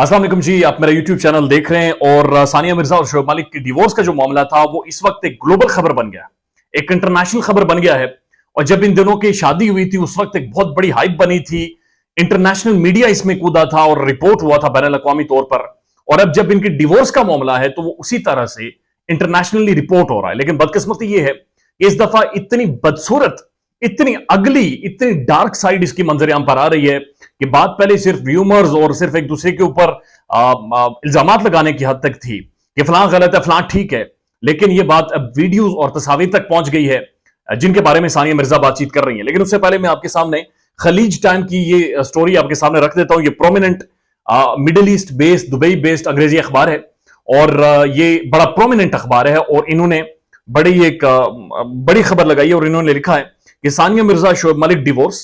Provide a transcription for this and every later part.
अस्सलाम वालेकुम जी, आप मेरा YouTube चैनल देख रहे हैं और सानिया मिर्जा और शोएब मलिक की डिवोर्स का जो मामला था वो इस वक्त एक ग्लोबल खबर बन गया, एक इंटरनेशनल खबर बन गया है। और जब इन दोनों की शादी हुई थी उस वक्त एक बहुत बड़ी हाइप बनी थी, इंटरनेशनल मीडिया इसमें कूदा था और रिपोर्ट हुआ था बैनुल अक़वामी तौर पर। और अब जब इनकी डिवोर्स का मामला है तो वो उसी तरह से इंटरनेशनली रिपोर्ट हो रहा है। लेकिन बदकिस्मती ये है कि इस दफा इतनी बदसूरत, इतनी अगली, इतनी डार्क साइड इसकी मंजर-ए-आम पर आ रही है कि बात पहले सिर्फ र्यूमर्स और सिर्फ एक दूसरे के ऊपर इल्जामात लगाने की हद तक थी कि फलां गलत है, फलां ठीक है। लेकिन यह बात अब वीडियोस और तस्वीर तक पहुंच गई है जिनके बारे में सानिया मिर्जा बातचीत कर रही है। लेकिन उससे पहले मैं आपके सामने खलीज टाइम की ये स्टोरी आपके सामने रख देता हूं। ये prominent middle east based, Dubai based अंग्रेजी अखबार है और ये बड़ा प्रोमिनेंट अखबार है और इन्होंने बड़ी खबर लगाई है और इन्होंने लिखा है कि सानिया मिर्जा शोएब मलिक डिवोर्स।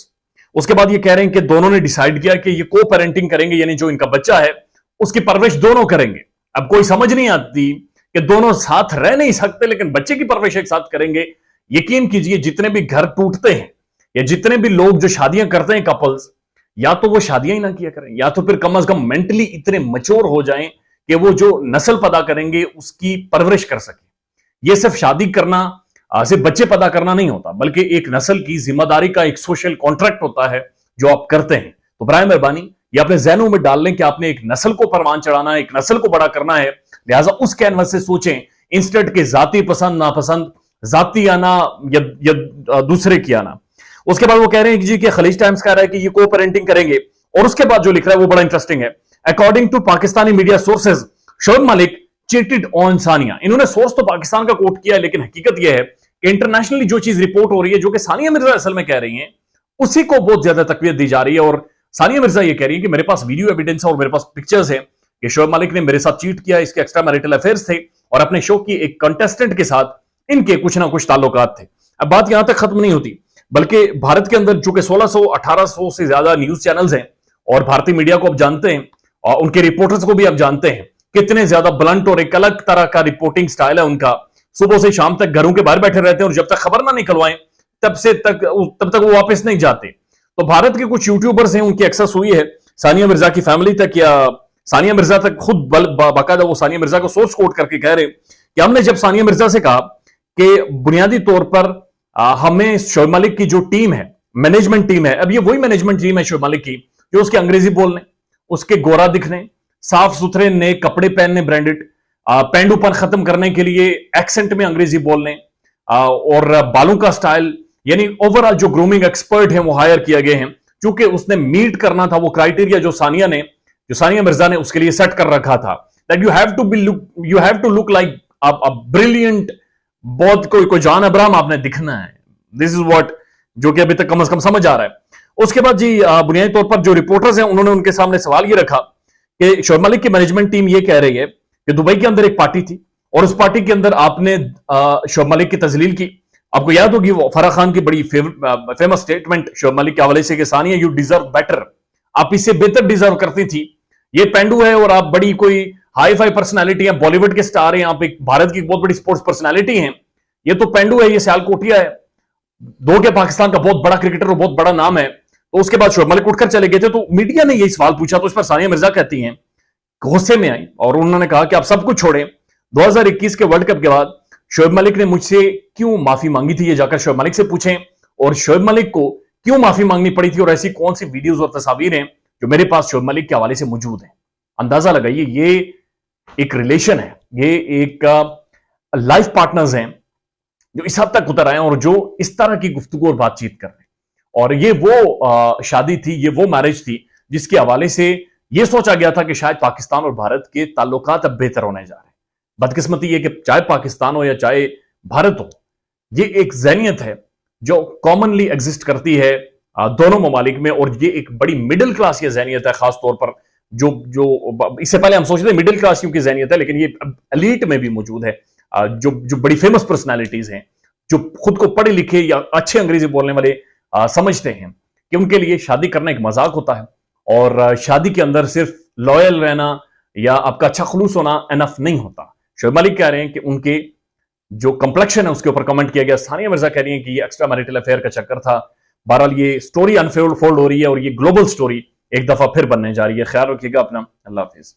उसके बाद ये कह रहे हैं कि दोनों ने डिसाइड किया कि ये को पेरेंटिंग करेंगे, यानी जो इनका बच्चा है उसकी परवरिश दोनों करेंगे। अब कोई समझ नहीं आती कि दोनों साथ रह नहीं सकते लेकिन बच्चे की परवरिश एक साथ करेंगे। यकीन कीजिए जितने भी घर टूटते हैं या जितने भी लोग जो शादियां करते हैं कपल्स, या तो वो शादियां ही ना किया करें या तो फिर कम से कम मेंटली इतने मैच्योर हो जाएं कि वो जो नस्ल पैदा करेंगे उसकी परवरिश कर सके। ये सिर्फ शादी करना, सिर्फ बच्चे पैदा करना नहीं होता बल्कि एक नस्ल की जिम्मेदारी का एक सोशल कॉन्ट्रैक्ट होता है जो आप करते हैं। तो बराए मेहरबानी ये अपने जहनों में डाल लें कि आपने एक नस्ल को परवान चढ़ाना है, एक नस्ल को बड़ा करना है। लिहाजा उस कैनवस से सोचें इंस्टेंट के जाति पसंद नापसंद, जाति आना या दूसरे की आना। उसके बाद वो कह रहे हैं कि जी कि खलीज टाइम्स कह रहा है कि ये को पेरेंटिंग करेंगे। और उसके बाद जो लिख रहा है वो बड़ा इंटरेस्टिंग है। According to Pakistani media sources, Shoaib Malik cheated on Sania. इन्होंने सोर्स तो पाकिस्तान का कोट किया है लेकिन हकीकत यह है कि इंटरनेशनली जो चीज रिपोर्ट हो रही है, जो कि सानिया मिर्जा असल में कह रही हैं, उसी को बहुत ज्यादा तकवीत दी जा रही है। और सानिया मिर्जा ये कह रही है कि मेरे पास वीडियो एविडेंस है और मेरे पास पिक्चर्स है कि शोएब मलिक ने मेरे साथ चीट किया, इसके एक्स्ट्रा मैरिटल अफेयर्स थे और अपने शो की एक कंटेस्टेंट के साथ इनके कुछ ना कुछ ताल्लुकात थे। अब बात यहां तक खत्म नहीं होती बल्कि भारत के अंदर जो कि 1600-1800 से ज्यादा न्यूज चैनल्स हैं और भारतीय मीडिया को आप जानते हैं और उनके रिपोर्टर्स को भी आप जानते हैं कितने ज्यादा ब्लंट और एक अलग तरह का रिपोर्टिंग स्टाइल है उनका। सुबह से शाम तक घरों के बाहर बैठे रहते हैं और जब तक खबर ना निकलवाएं तब तक वो वापस नहीं जाते। तो भारत के कुछ यूट्यूबर्स हैं, उनकी एक्सेस हुई है सानिया मिर्जा की फैमिली तक या सानिया मिर्जा तक। खुद बाकायदा वो सानिया मिर्जा को सोर्स कोट करके कह रहे कि हमने जब सानिया मिर्जा से कहा कि बुनियादी तौर पर हमें शोएब मलिक की जो टीम है, मैनेजमेंट टीम है, अब ये वही मैनेजमेंट टीम है शोएब मलिक की जो उसके अंग्रेजी बोलने, उसके गोरा दिखने, साफ सुथरे नए कपड़े पहनने, ब्रांडेड, पेंडूपन खत्म करने के लिए एक्सेंट में अंग्रेजी बोलने और बालों का स्टाइल, यानी ओवरऑल जो ग्रूमिंग एक्सपर्ट हैं वो हायर किए गए हैं। क्योंकि उसने मीट करना था वो क्राइटेरिया जो सानिया मिर्जा ने उसके लिए सेट कर रखा था, that you have to look like a brilliant, बहुत कोई जॉन अब्राहम आपने दिखना है। दिस इज व्हाट जो कि अभी तक कम से कम समझ आ रहा है। उसके बाद जी बुनियादी तौर पर जो रिपोर्टर्स हैं उन्होंने उनके सामने सवाल ये रखा कि शोएब मलिक की मैनेजमेंट टीम ये कह रही है कि दुबई के अंदर एक पार्टी थी और उस पार्टी के अंदर आपने शोएब मलिक की तजलील की। आपको याद होगी वो फराह खान की बड़ी फेमस स्टेटमेंट शोएब मलिक के हवाले से कि सानिया यू डिजर्व बेटर, आप इससे बेहतर डिजर्व करती थी। ये पेंडू है और आप बड़ी कोई हाई फाई पर्सनैलिटी है, बॉलीवुड के स्टार हैं, आप एक भारत की बहुत बड़ी स्पोर्ट्स पर्सनैलिटी हैं। ये तो पेंडू है, ये सियालकोटिया है, दो के पाकिस्तान का बहुत बड़ा क्रिकेटर और बहुत बड़ा नाम है। तो उसके बाद शोएब मलिक उठकर चले गए थे तो मीडिया ने यही सवाल पूछा तो उस पर सानिया मिर्जा कहती हैं, गुस्से में आई और उन्होंने कहा कि आप सब कुछ छोड़ें। 2021 के वर्ल्ड कप के बाद शोएब मलिक ने मुझसे क्यों माफी मांगी थी, ये जाकर शोएब मलिक से पूछें और शोएब मलिक को क्यों माफी मांगनी पड़ी थी और ऐसी कौन सी वीडियोस और तस्वीर हैं जो मेरे पास शोएब मलिक के हवाले से मौजूद हैं। अंदाजा लगाइए, ये एक रिलेशन है, ये एक लाइफ पार्टनर्स हैं जो इस हद तक उतर आए और जो इस तरह की गुफ्तगू और बातचीत कर रहे हैं। और ये वो शादी थी, ये वो मैरिज थी जिसके हवाले से यह सोचा गया था कि शायद पाकिस्तान और भारत के ताल्लुकात अब बेहतर होने जा रहे हैं। बदकिस्मती ये कि चाहे पाकिस्तान हो या चाहे भारत हो, ये एक ज़हनियत है जो कॉमनली एग्जिस्ट करती है दोनों ममालिक में और ये एक बड़ी मिडिल क्लास ये ज़हनियत है। खासतौर पर जो इससे पहले हम सोचते थे मिडिल क्लास की ज़हनियत है, लेकिन ये एलीट में भी मौजूद है। जो बड़ी फेमस पर्सनैलिटीज हैं जो खुद को पढ़े लिखे या अच्छे अंग्रेजी बोलने वाले समझते हैं कि उनके लिए शादी करना एक मजाक होता है और शादी के अंदर सिर्फ लॉयल रहना या आपका अच्छा खलूस होना एनफ नहीं होता। शोएब मलिक कह रहे हैं कि उनके जो कंप्लेक्शन है उसके ऊपर कमेंट किया गया। सानिया मिर्जा कह रही हैं कि ये एक्स्ट्रा मैरिटल अफेयर का चक्कर था। बहरहाल ये स्टोरी अनफोल्ड हो रही है और ये ग्लोबल स्टोरी एक दफा फिर बनने जा रही है। ख्याल रखिएगा अपना। अल्लाह हाफिज।